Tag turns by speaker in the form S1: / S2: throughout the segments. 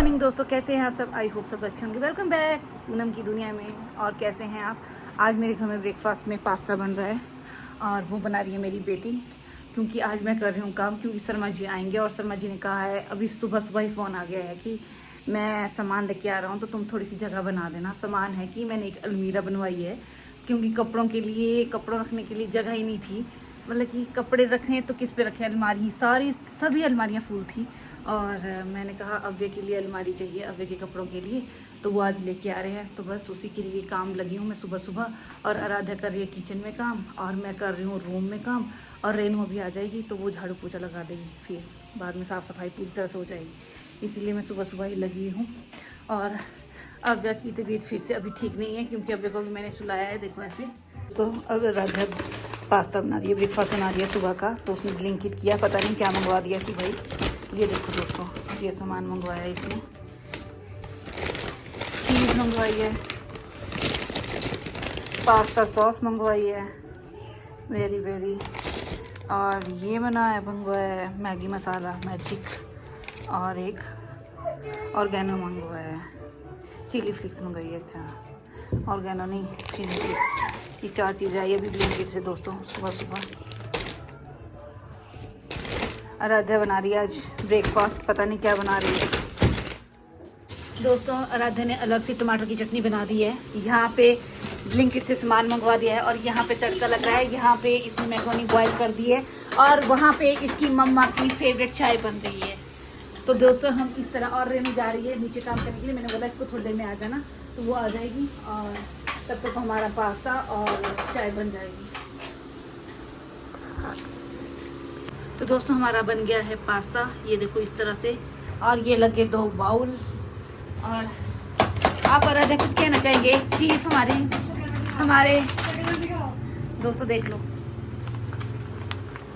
S1: Morning दोस्तों, कैसे हैं आप सब। आई होप सब अच्छे होंगे। वेलकम बैक पूनम की दुनिया में। और कैसे हैं आप। आज मेरे घर में ब्रेकफास्ट में पास्ता बन रहा है और वो बना रही है मेरी बेटी, क्योंकि आज मैं कर रही हूँ काम, क्योंकि शर्मा जी आएंगे और शर्मा जी ने कहा है, अभी सुबह सुबह ही फ़ोन आ गया है कि मैं सामान लेके आ रहा हूँ तो तुम थोड़ी सी जगह बना देना। सामान है कि मैंने एक अलमीरा बनवाई है, क्योंकि कपड़ों के लिए, कपड़ों रखने के लिए जगह ही नहीं थी। मतलब कि कपड़े रखें तो किस पे रखें, अलमारी सारी सभी अलमारियाँ फुल थी। और मैंने कहा अव्य के लिए अलमारी चाहिए, अव्य के कपड़ों के लिए, तो वो आज लेके आ रहे हैं। तो बस उसी के लिए काम लगी हूँ मैं सुबह सुबह। और आराध्या कर रही है किचन में काम और मैं कर रही हूँ रूम में काम। और रेनू अभी आ जाएगी तो वो झाड़ू पोछा लगा देगी, फिर बाद में साफ़ सफाई पूरी तरह से हो जाएगी। इसीलिए मैं सुबह सुबह ही लगी हूँ। और अव्य की तबीयत फिर से अभी ठीक नहीं है, क्योंकि अव्य को भी मैंने सुलाया है, देखो ऐसे। तो अब आराध्या पास्ता बना रही है, ब्रेकफास्ट बना रही है सुबह का। तो उसने ब्लिंकिट किया, पता नहीं क्या मंगवा दिया सुबह ही। ये देखो दोस्तों, ये सामान मंगवाया है इसने। चीज़ मंगवाई है, पास्ता सॉस मंगवाई है, वेरी वेरी। और ये मंगवाया है मैगी मसाला मैजिक, और एक ऑर्गेनो मंगवाया है, चिली फ्लिक्स मंगवाई है। अच्छा, ऑर्गेनो नहीं, चिली फ्लिक्स। ये 4 चीज़ें आई अभी ब्लिंकिट से दोस्तों सुबह सुबह। आराध्या बना रही है आज ब्रेकफास्ट, पता नहीं क्या बना रही है दोस्तों। आराध्या ने अलग से टमाटर की चटनी बना दी है। यहाँ पे ब्लिंकिट से सामान मंगवा दिया है और यहाँ पे तड़का लग रहा है। यहाँ पे इसने मैक्रोनी बॉईल कर दी है और वहाँ पे इसकी मम्मा की फेवरेट चाय बन रही है। तो दोस्तों हम इस तरह, और रेनू जा रही है नीचे काम करने के लिए। मैंने बोला इसको थोड़ी देर में आ जाना, तो वो आ जाएगी और तब तक हमारा पास्ता और चाय बन जाएगी। तो दोस्तों हमारा बन गया है पास्ता, ये देखो इस तरह से। और ये लगे 2 बाउल। और आप आराध्या कुछ कहना चाहेंगे। चीफ हमारे दोस्तों देख लो,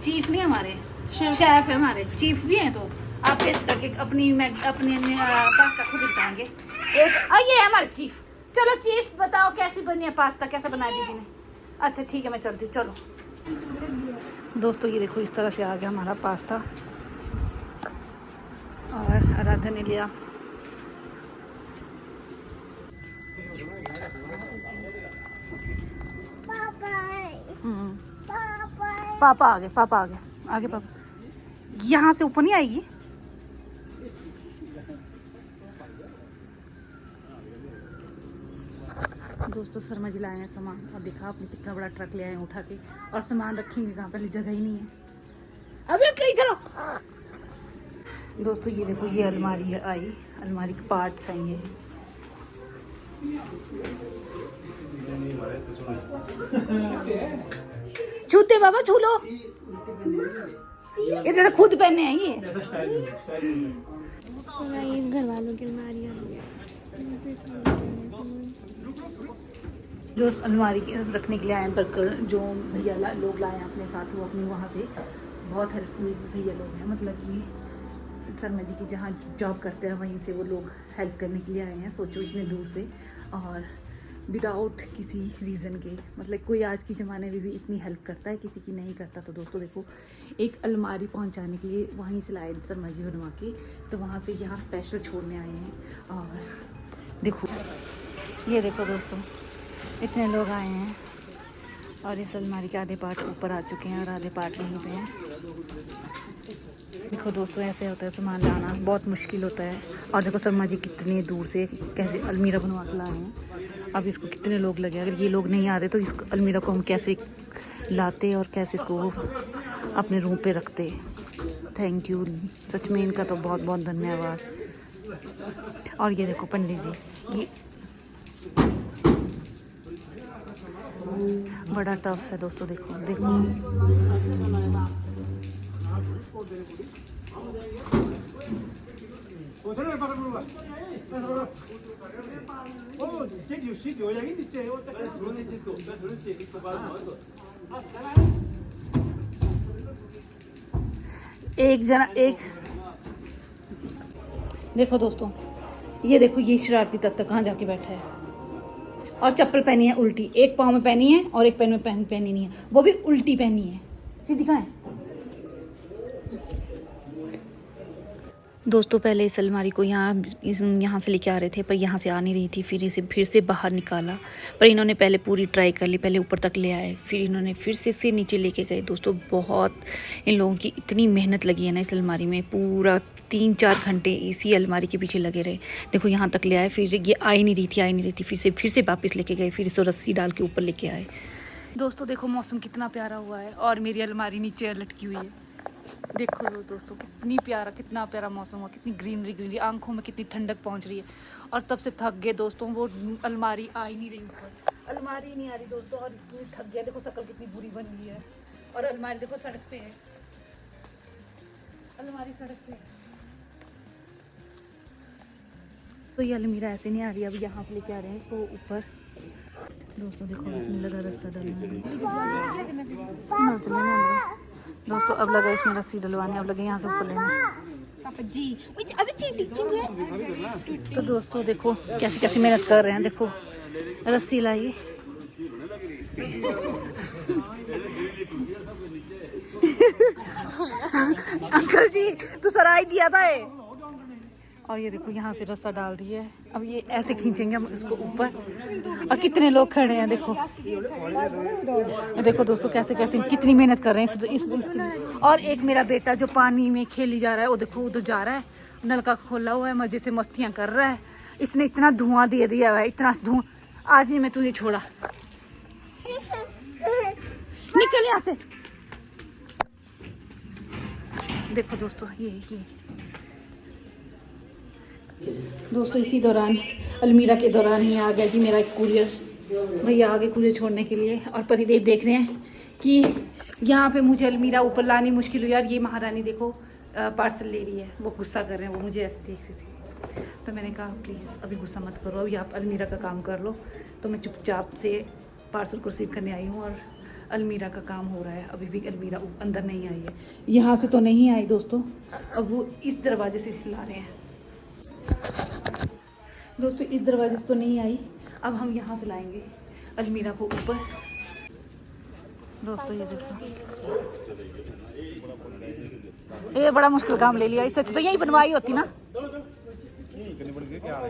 S1: चीफ नहीं हमारे शेफ है, हमारे चीफ भी हैं। तो आप टेस्ट करके अपनी पास्ता खुद ही बताएंगे। एक ये है हमारे चीफ। चलो चीफ बताओ कैसी बनी है पास्ता, कैसे बनाया दीदी ने। अच्छा ठीक है, मैं चलती हूँ, चलो। दोस्तों ये देखो इस तरह से आ गया हमारा पास्ता। और आराध्या ने लिया पापा आ गए, पापा आगे पापा। यहाँ से ऊपर नहीं आएगी। दोस्तों शर्मा जी लाए हैं सामान। अब देखा आपने कितना बड़ा ट्रक ले आए हैं उठा के, और सामान रखेंगे कहाँ, पहले जगह ही नहीं है। अबे कहीं करो दोस्तों। ये देखो ये अलमारी है आई, अलमारी के पार्ट्स हैं ये। छूते बाबा, छू लो। ये तो खुद पहने हैं ये।
S2: घर वालों की अलमारी
S1: जो अलमारी रखने के लिए आए बर्कर, जो भैया लोग लाए हैं अपने साथ, वो अपनी वहाँ से बहुत हेल्पफुल भैया लोग हैं। मतलब कि शर्मा जी की जहाँ जॉब करते हैं वहीं से वो लोग हेल्प करने के लिए आए हैं। सोचो इतने दूर से, और विदाउट किसी रीज़न के। मतलब कोई आज के ज़माने में भी इतनी हेल्प करता है, किसी की नहीं करता। तो दोस्तों देखो, एक अलमारी पहुंचाने के लिए वहीं से लाए शर्मा जी बनवा के, तो वहाँ से यहाँ स्पेशल छोड़ने आए हैं। और देखो ये देखो दोस्तों, इतने लोग आए हैं और इस अलमारी के आधे पार्ट ऊपर आ चुके हैं और आधे पार्ट यहीं पे हैं। देखो दोस्तों ऐसे होता है, सामान लाना बहुत मुश्किल होता है। और देखो शर्मा जी कितनी दूर से कैसे अलमीरा बनवा के लाए हैं। अब इसको कितने लोग लगे, अगर ये लोग नहीं आते तो इस अलमीरा को हम कैसे लाते और कैसे इसको अपने रूम पे रखते। थैंक यू, सच में इनका तो बहुत बहुत धन्यवाद। और ये देखो पंडित जी, ये बड़ा टफ है दोस्तों। देखो देखो एक देखो दोस्तों, ये देखो ये शरारती तत्व कहाँ जाके बैठा है। और चप्पल पहनी है उल्टी, एक पाँव में पहनी है और एक पैर में पहनी नहीं है, वो भी उल्टी पहनी है। सीधी कहाँ है दोस्तों पहले इस अलमारी को यहाँ से लेके आ रहे थे, पर यहाँ से आ नहीं रही थी। फिर इसे फिर से बाहर निकाला, पर इन्होंने पहले पूरी ट्राई कर ली। पहले ऊपर तक ले आए, फिर इन्होंने फिर से इसे नीचे लेके गए। दोस्तों बहुत इन लोगों की इतनी मेहनत लगी है ना इस अलमारी में, पूरा 3-4 घंटे इसी अलमारी के पीछे लगे रहे। देखो यहाँ तक ले आए, फिर ये आ ही नहीं रही थी। फिर से वापस लेके गए, फिर इसे रस्सी डाल के ऊपर लेके आए। दोस्तों देखो मौसम कितना प्यारा हुआ है और मेरी अलमारी नीचे लटकी हुई है। देखो दोस्तों कितना प्यारा मौसम हुआ, कितनी ग्रीनरी, आंखों में कितनी ठंडक पहुंच रही है। और तब से थक गए दोस्तों, वो अलमारी आ ही नहीं रही ऊपर, अलमारी नहीं आ रही दोस्तों। और इसमें थक गया, देखो शक्ल कितनी बुरी बन गई है। और अलमारी देखो सड़क पे है, अलमारी सड़क पे है। तो ये अलमीरा ऐसे नहीं आ रही, अब यहाँ से लेके आ रहे हैं इसको ऊपर। दोस्तों देखो इसमें लगा रस्सा डलवाने। दोस्तों अब लगा इसमें रस्सी डलवाने, अब लगे यहाँ से ऊपर लेने। जी तो दोस्तों देखो कैसी मेहनत कर रहे हैं। देखो रस्सी लाई अंकल जी तू सराय दिया था ये। और ये देखो यहाँ से रस्सा डाल दिया है, अब ये ऐसे खींचेंगे हम इसको ऊपर। और कितने लोग खड़े हैं देखो, देखो दोस्तों कैसे कितनी मेहनत कर रहे हैं इसके। और एक मेरा बेटा जो पानी में खेली जा रहा है, वो देखो उधर जा रहा है, नलका खोला हुआ है, मजे से मस्तियाँ कर रहा है। इसने इतना धुआं दे दिया है, इतना धुआं, आज ही मैं तुझे छोड़ा, निकल यहाँ से। देखो दोस्तों ये दोस्तों इसी दौरान अलमीरा के दौरान ही आ गया जी मेरा एक कुरियर। भैया आगे कुरियर छोड़ने के लिए, और पतिदेव देख रहे हैं कि यहाँ पे मुझे अलमीरा ऊपर लानी मुश्किल हुई। और ये महारानी देखो पार्सल ले रही है, वो गुस्सा कर रहे हैं, वो मुझे ऐसे देख रही थी। तो मैंने कहा प्लीज़ अभी गुस्सा मत करो, अभी आप अलमीरा का काम कर लो। तो मैं चुपचाप से पार्सल को रिसीव करने आई हूँ और अलमीरा का काम हो रहा है। अभी भी अलमीरा अंदर नहीं आई है, यहाँ से तो नहीं आई दोस्तों, अब वो इस दरवाजे से ला रहे हैं। दोस्तों इस दरवाजे से तो नहीं आई, अब हम यहाँ से लाएंगे अलमीरा को ऊपर। दोस्तों ये देखो, ये बड़ा मुश्किल काम ले लिया, इससे तो यही बनवाई होती ना।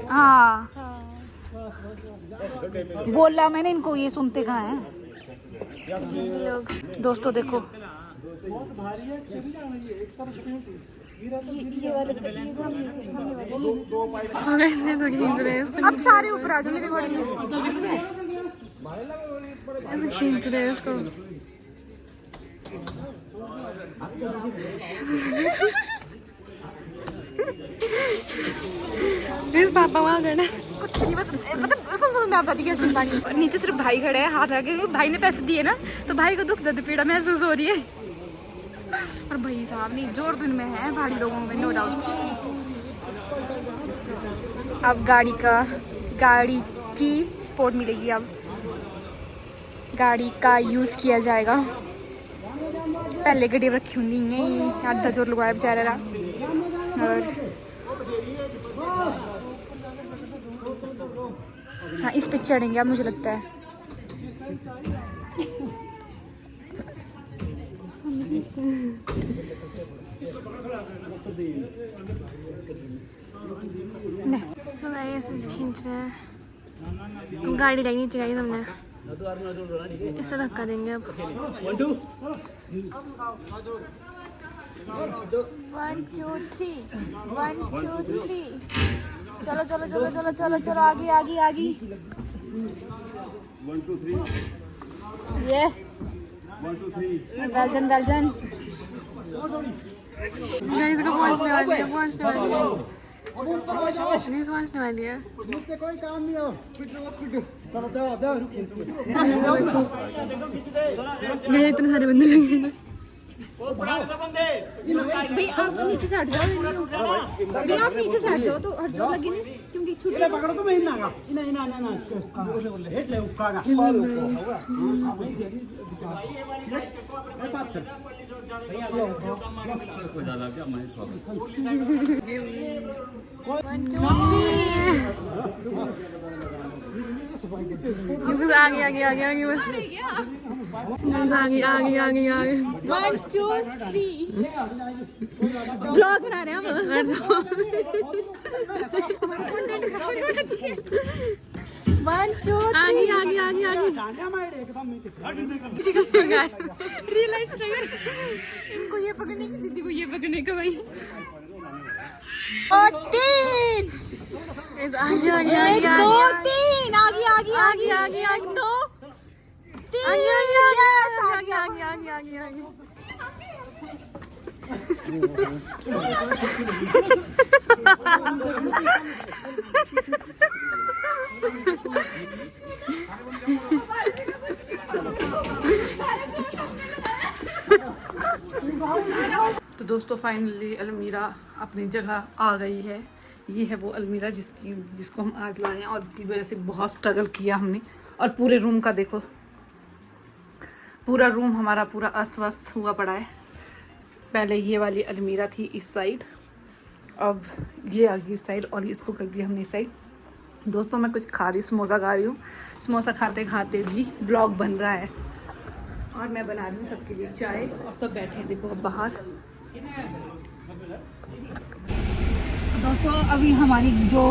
S1: हाँ बोला मैंने इनको, ये सुनते कहाँ हैं। दोस्तों देखो ये वाले अब सारे ऊपर आ जाओ मेरे घोड़े में, ऐसे खींच रहे हैं इसको। पापा वहाँ खड़ा, कुछ नहीं, बस मतलब सुन आता थी कैसे पानी। नीचे सिर्फ भाई खड़े हैं, हाथ आगे, भाई ने पैसे दिए ना, तो भाई को दुख दर्द पीड़ा महसूस हो रही है। और भाई साहब नहीं जोर धुन में है भारी लोगों में, नो डाउट। अब गाड़ी की सपोर्ट मिलेगी, अब गाड़ी का यूज़ किया जाएगा। पहले गड्डी रखी होंगी नहीं, आधा जोर लगाया बेचारा। और हाँ इस पे चढ़ेंगे अब मुझे लगता है।
S2: सो गाइस खींच रहे हैं, गाड़ी लगनी चाहिए हमने, इससे धक्का देंगे अब। 1 2 3 1 2 3 चलो चलो चलो चलो चलो चलो आगे आगे आगे।
S3: 1 2 3
S2: ये
S3: 1 2 3
S2: वेलजन गाइस को पहुंचने वाली है, पहुंचने वाली है।
S3: नीचे कोई काम नहीं हो, चलो
S2: मेरे इतने सारे बंदे लगे हैं। भाई आप नीचे से हट जाओ, भाई आप नीचे से हट जाओ, तो हट जाओ लगे नहीं क्योंकि छुट्टी
S3: पकड़ो तो मैं इनागा इना हेड ले उकागा
S2: बस आगे आगे आगे आगे बस आगे आगे आगे आगे 1 2 3 ब्लॉग बना रहे हैं हम 1 2 आगे आगे आगे आगे रियल लाइफ स्ट्रगल इनको ये पकड़ने की दीदी को ये पकड़ने का भाई और 3 आगे आगे आगे 1 2 3 आगे आगे आगे आगे आगे 2 3 आगे आगे आगे आगे आगे आगे आगे
S1: तो दोस्तों फाइनली अलमीरा अपनी जगह आ गई है। ये है वो अलमीरा जिसको हम आज लाए हैं और इसकी वजह से बहुत स्ट्रगल किया हमने। और पूरे रूम का देखो, पूरा रूम हमारा पूरा अस्त व्यस्त हुआ पड़ा है। पहले ये वाली अलमीरा थी इस साइड, अब ये आ गई इस साइड और इसको कर दिया हमने इस साइड। दोस्तों मैं कुछ खा रही, समोसा खा रही हूँ। समोसा खाते खाते भी ब्लॉग बन रहा है और मैं बना रही हूँ सबके लिए चाय और सब बैठे हैं देखो बाहर। तो दोस्तों अभी हमारी जो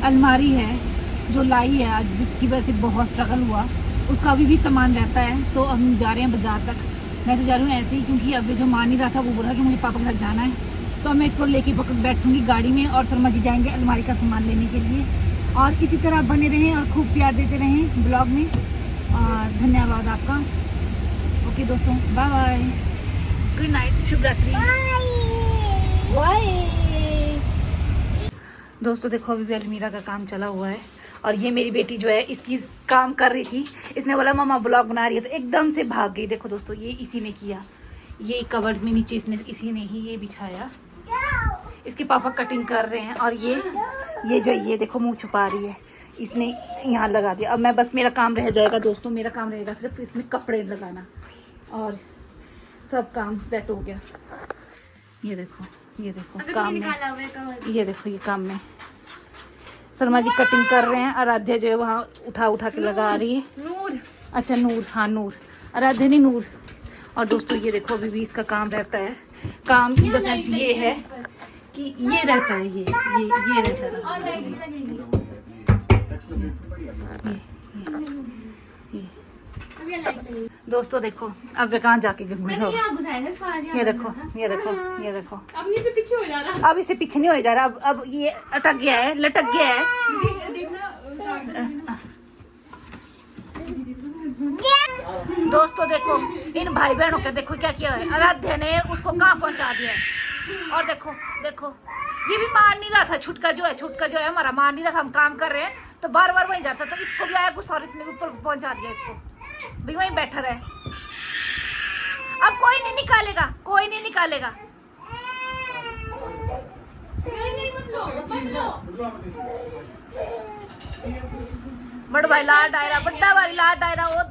S1: अलमारी है जो लाई है आज, जिसकी वजह से बहुत स्ट्रगल हुआ, उसका अभी भी सामान रहता है। तो हम जा रहे हैं बाज़ार तक। मैं तो जा रही हूँ ऐसे ही, क्योंकि अभी जो मान नहीं रहा था वो बोला कि मुझे पापा के साथ जाना है। तो मैं इसको लेके बैठूंगी गाड़ी में और शर्मा जी जाएंगे अलमारी का सामान लेने के लिए। और इसी तरह बने रहें और खूब प्यार देते रहें ब्लॉग में। और धन्यवाद आपका। ओके दोस्तों, बाय बाय, गुड नाइट, शुभ रात्रि, बाय। दोस्तों देखो अभी भी अलमीरा का काम चला हुआ है और ये मेरी बेटी जो है इसकी काम कर रही थी। इसने बोला मम्मा ब्लॉग बना रही है, तो एकदम से भाग गई। देखो दोस्तों ये इसी ने किया, ये कवर्ड में नीचे इसने इसी ने ही ये बिछाया। इसके पापा कटिंग कर रहे हैं और ये जो ये देखो मुंह छुपा रही है, इसने यहाँ लगा दिया। अब मैं बस, मेरा काम रह जाएगा दोस्तों, मेरा काम रहेगा सिर्फ इसमें कपड़े लगाना और सब काम सेट हो गया। ये देखो काम में, ये देखो ये काम में शर्मा जी कटिंग कर रहे हैं। आराध्या जो है वहाँ उठा के लगा रही है। नूर, अच्छा नूर, हाँ नूर, आराध्या नहीं नूर। और दोस्तों ये देखो अभी भी इसका काम रहता है। काम इन द सेंस ये है कि ये रहता है, ये रहता है। दोस्तों देखो अब वे कहाँ जाके घुसा, ये देखो
S2: अपने से पीछे हो जा रहा।
S1: अब इसे पीछे नहीं हो जा रहा। अब ये अटक गया है, लटक गया है। दोस्तों देखो इन भाई बहनों के देखो क्या किया है। आराध्या ने उसको कहाँ पहुंचा दिया है। और देखो ये भी मान नहीं रहा था। छुटका जो है हमारा मान नहीं रहा था। हम काम कर रहे हैं तो बार बार वहीं जाता, तो इसको भी आया गुस्सा और इसने भी ऊपर पहुंचा दिया। इसको भी वहीं बैठा रहे। अब कोई नहीं निकालेगा। बड़ भाई लाल डायरा, बड्डा भाई लाल डायरा, वो